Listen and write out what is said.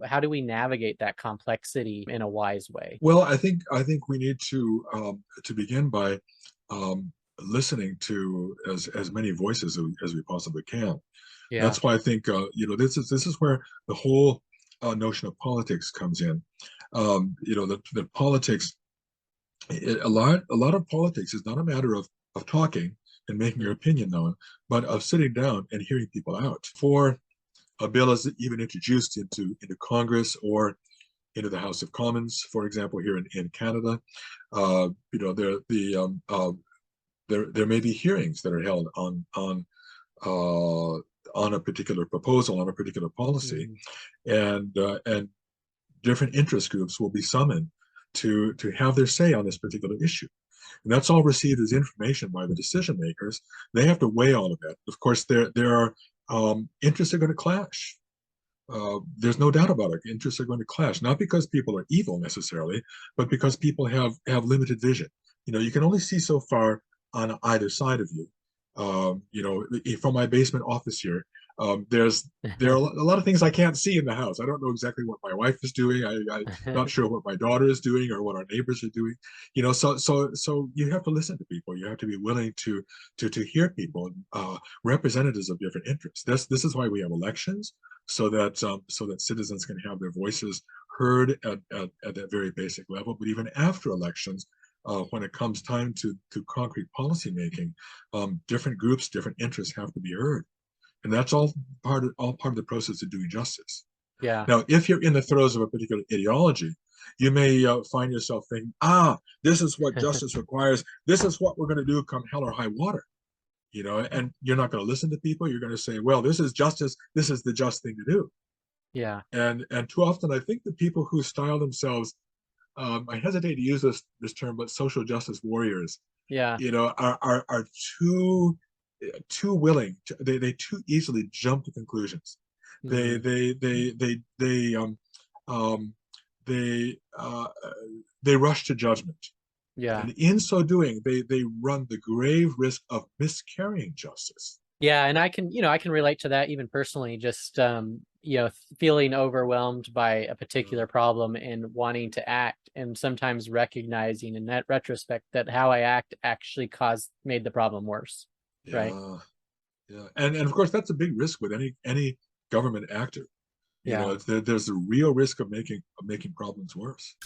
How do we navigate that complexity in a wise way? Well, I think we need to begin by listening to as many voices as we possibly can. Yeah. That's why I think this is where the whole notion of politics comes in. The politics, a lot of politics is not a matter of talking and making your Mhm. opinion known, but of sitting down and hearing people out. For a bill is even introduced into Congress or into the House of Commons, for example, here in Canada. There may be hearings that are held uh, on a particular proposal, on a particular policy, Mhm. and different interest groups will be summoned to have their say on this particular issue. And that's all received as information by the decision makers. They have to weigh all of it. Of course, there are interests are going to clash. There's no doubt about it. Interests are going to clash, not because people are evil necessarily, but because people have limited vision. You can only see so far on either side of you. From my basement office here, there are a lot of things I can't see in the house. I don't know exactly what my wife is doing. I'm not sure what my daughter is doing or what our neighbors are doing. So you have to listen to people. You have to be willing to hear people, representatives of different interests. This is why we have elections so that citizens can have their voices heard at that very basic level. But even after elections, when it comes time to concrete policy making, different groups, different interests have to be heard, and that's all part of the process of doing justice. Yeah. Now, if you're in the throes of a particular ideology, you may find yourself thinking, this is what justice requires. This is what we're going to do come hell or high water. And you're not going to listen to people. You're going to say, well, this is justice. This is the just thing to do. Yeah. And too often, I think the people who style themselves, I hesitate to use this term, but social justice warriors, Yeah. are too willing. They too easily jump to conclusions. They Mhm. they they they they um, they uh, they rush to judgment, Yeah. and in so doing, they run the grave risk of miscarrying justice. Yeah, and I can relate to that even personally, just feeling overwhelmed by a Uh, particular problem and wanting to act, and sometimes recognizing in that retrospect that how I act actually made the problem worse. Right? yeah, yeah, and of course that's a big risk with any government actor. Yeah. There's a real risk of making problems worse.